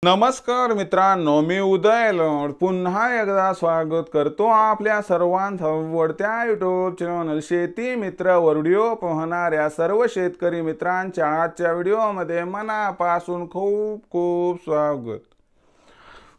नमस्कार मित्रांनो, मी उदय लोड पुन्हा एकदा स्वागत करतो आपल्या सर्वांचं आवडत्या यूट्यूब चॅनल शेती मित्र व्हिडिओ पाहणाऱ्या सर्व शेतकरी मित्रांच्या आजच्या व्हिडिओमध्ये मनापासून खूप खूप स्वागत।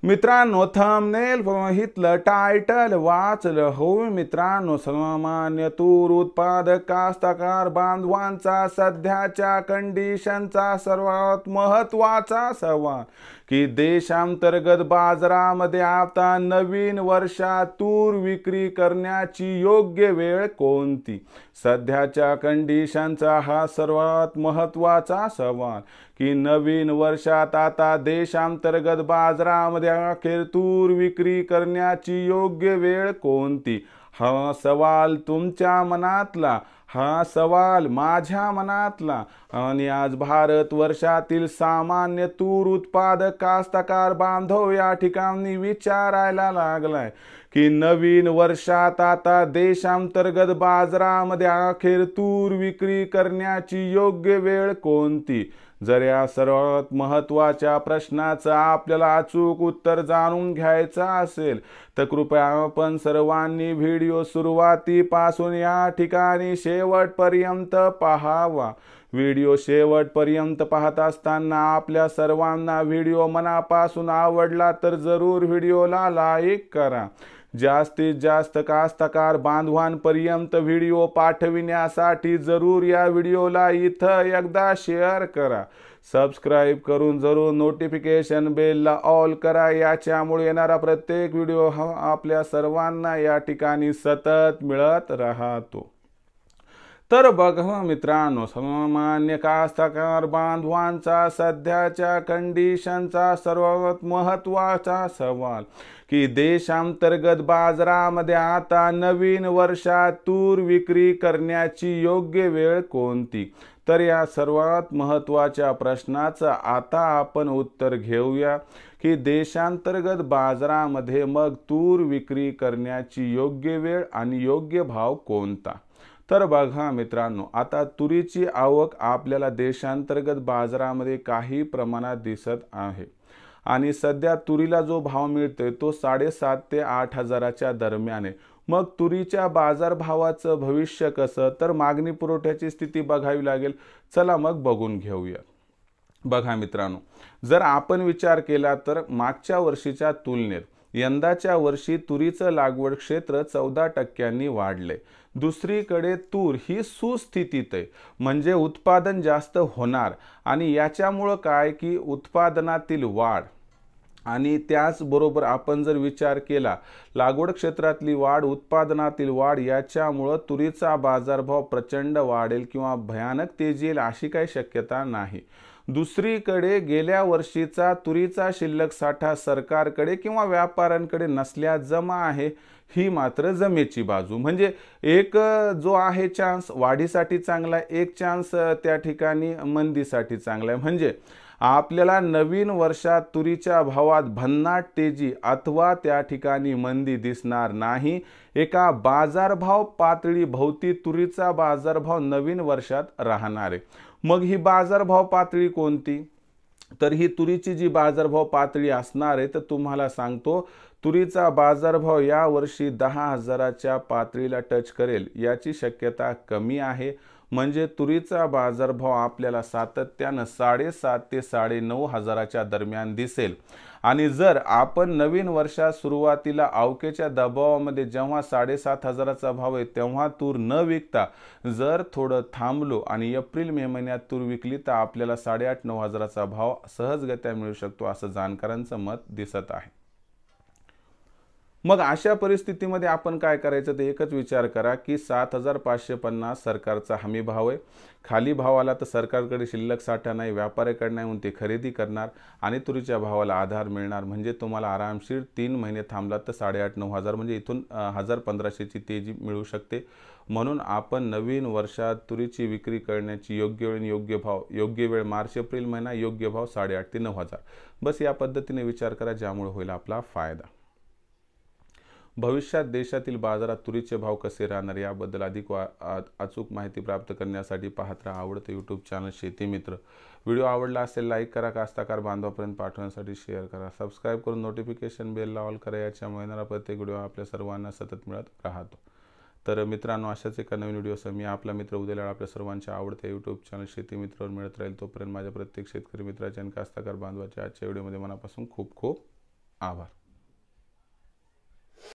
मित्रांनो, थंबनेल पाहितलं, टायटल वाचलं हो मित्रांनो, सामान्य तूर उत्पादक कास्तकार बांधवांचा सध्याच्या कंडिशनचा सर्वात महत्त्वाचा सवाल की देशांतर्गत बाजारामध्ये आता नवीन वर्षात तूर विक्री करण्याची योग्य वेळ कोणती। सध्याच्या कंडिशनचा हा सर्वात महत्त्वाचा सवाल की नवीन वर्षात आता देशांतर्गत बाजारामध्ये अखेर तूर विक्री करण्याची योग्य वेळ कोणती। हा सवाल तुमच्या मनातला, हा सवाल माझ्या मनातला आणि आज भारत वर्षातील सामान्य तूर उत्पादक कास्तकार बांधव या ठिकाणी विचारायला लागलाय की नवीन वर्षात आता देशांतर्गत बाजारामध्ये अखेर तूर विक्री करण्याची योग्य वेळ कोणती। जर या सर्वात महत्त्वाच्या प्रश्नाचं आपल्याला अचूक उत्तर जाणून घ्यायचं असेल तर कृपया आपण सर्वांनी व्हिडिओ सुरुवातीपासून या ठिकाणी शेवटपर्यंत पाहावा। व्हिडिओ शेवटपर्यंत पाहत असताना आपल्या सर्वांना व्हिडिओ मनापासून आवडला तर जरूर व्हिडिओला लाईक करा। जास्तीत जास्त कास्तकार बांधवांपर्यंत व्हिडिओ पाठविण्यासाठी जरूर या व्हिडिओला इथं एकदा शेअर करा। सबस्क्राइब करून जरूर नोटिफिकेशन बेलला ऑल करा, याच्यामुळे येणारा प्रत्येक व्हिडिओ हा आपल्या सर्वांना या ठिकाणी सतत मिळत राहतो। तर बघा मित्रांनो, सामान्य कास्तकार बांधवांचा सध्याच्या कंडिशनचा सर्वात महत्त्वाचा सवाल की देशांतर्गत बाजारामध्ये आता नवीन वर्षात तूर विक्री करण्याची योग्य वेळ कोणती। तर या सर्वात महत्त्वाच्या प्रश्नाचं आता आपण उत्तर घेऊया की देशांतर्गत बाजारामध्ये मग तूर विक्री करण्याची योग्य वेळ आणि योग्य भाव कोणता। तर बघा मित्रांनो, आता तुरीची आवक आपल्याला देशांतर्गत बाजारामध्ये काही प्रमाणात दिसत आहे आणि सध्या तुरीला जो भाव मिळतोय तो 7.5 ते 8 हजाराच्या दरम्यान आहे। मग तुरीच्या बाजारभावाचं भविष्य कसं, तर मागणी पुरवठ्याची स्थिती बघावी लागेल। चला मग बघून घेऊया। बघा मित्रांनो, जर आपण विचार केला तर मागच्या वर्षीच्या तुलनेत यंदाच्या वर्षी तुरीचं लागवड क्षेत्र 14% वाढले। दुसरीकडे तूर ही सुस्थितीत आहे, म्हणजे उत्पादन जास्त होणार आणि याच्यामुळे काय की उत्पादनातील वाढ आणि त्याचबरोबर आपण जर विचार केला लागवड क्षेत्रातली वाढ, उत्पादनातील वाढ, याच्यामुळे तुरीचा बाजारभाव प्रचंड वाढेल किंवा भयानक तेजी येईल अशी काही शक्यता नाही। दुसरीकडे गेल्या वर्षीचा तुरीचा शिल्लक साठा सरकारकडे किंवा व्यापाऱ्यांकडे नसल्या जमा आहे, ही मात्र जमेची बाजू। म्हणजे एक जो आहे चान्स वाढीसाठी चांगला आहे, एक चान्स त्या ठिकाणी मंदीसाठी चांगला आहे। म्हणजे आपल्याला नवीन वर्षात तुरीच्या भावात भन्नाट तेजी अथवा त्या ठिकाणी मंदी दिसणार नाही। एका बाजारभाव पातळी भोवती तुरीचा बाजारभाव नवीन वर्षात राहणार आहे। मग ही बाजारभाव पातळी कोणती, तर ही तुरीची जी बाजारभाव पातळी असणार आहे तर तुम्हाला सांगतो, तुरीचा बाजारभाव या वर्षी 10 हजाराच्या पातळीला टच करेल याची शक्यता कमी आहे। म्हणजे तुरीचा बाजारभाव आपल्याला सातत्यानं 7.5 ते 9.5 हजाराच्या दरम्यान दिसेल। आणि जर आपण नवीन वर्षात सुरुवातीला अवकेच्या दबावामध्ये जेव्हा 7.5 हजाराचा भाव आहे तेव्हा तूर न विकता जर थोडं थांबलो आणि एप्रिल मे महिन्यात तूर विकली तर आपल्याला 8.5-9 हजाराचा भाव सहजगत्या मिळू शकतो असं जाणकारांचं मत दिसत आहे। मग अशा परिस्थितीमध्ये आपण काय करायचं ते एकच विचार करा की 7,550 सरकारचा हमी भाव आहे। खाली भाव आला तर सरकारकडे शिल्लक साठा नाही, व्यापाऱ्याकडे नाही, म्हणून ते खरेदी करणार आणि तुरीच्या भावाला आधार मिळणार। म्हणजे तुम्हाला आरामशीर 3 महिने थांबला तर 8.5-9 हजार म्हणजे इथून 1,000-1,500ची तेजी मिळू शकते। म्हणून आपण नवीन वर्षात तुरीची विक्री करण्याची योग्य वेळ, योग्य भाव, योग्य वेळ मार्च एप्रिल महिना, योग्य भाव 8.5 ते 9 हजार, बस या पद्धतीने विचार करा, ज्यामुळे होईल आपला फायदा। भविष्यात देशातील बाजारात तुरीचे भाव कसे राहणार याबद्दल अधिक अचूक माहिती प्राप्त करण्यासाठी पाहत राहा आवडते यूट्यूब चॅनल शेती मित्र। व्हिडिओ आवडला असेल लाईक करा, कास्तकार बांधवापर्यंत पाठवण्यासाठी शेअर करा, सबस्क्राईब करून नोटिफिकेशन बेलला ऑल करा, याच्यामुळे येणारा प्रत्येक व्हिडिओ आपल्या सर्वांना सतत मिळत राहतो। तर मित्रांनो, अशाच एका नवीन व्हिडिओसह मी आपला मित्र उद्याला आपल्या सर्वांच्या आवडत्या यूट्यूब चॅनल शेती मित्रवर मिळत राहील। तोपर्यंत माझ्या प्रत्येक शेतकरी मित्राच्या आणि कास्तकार बांधवाच्या आजच्या व्हिडिओमध्ये मनापासून खूप खूप आभार।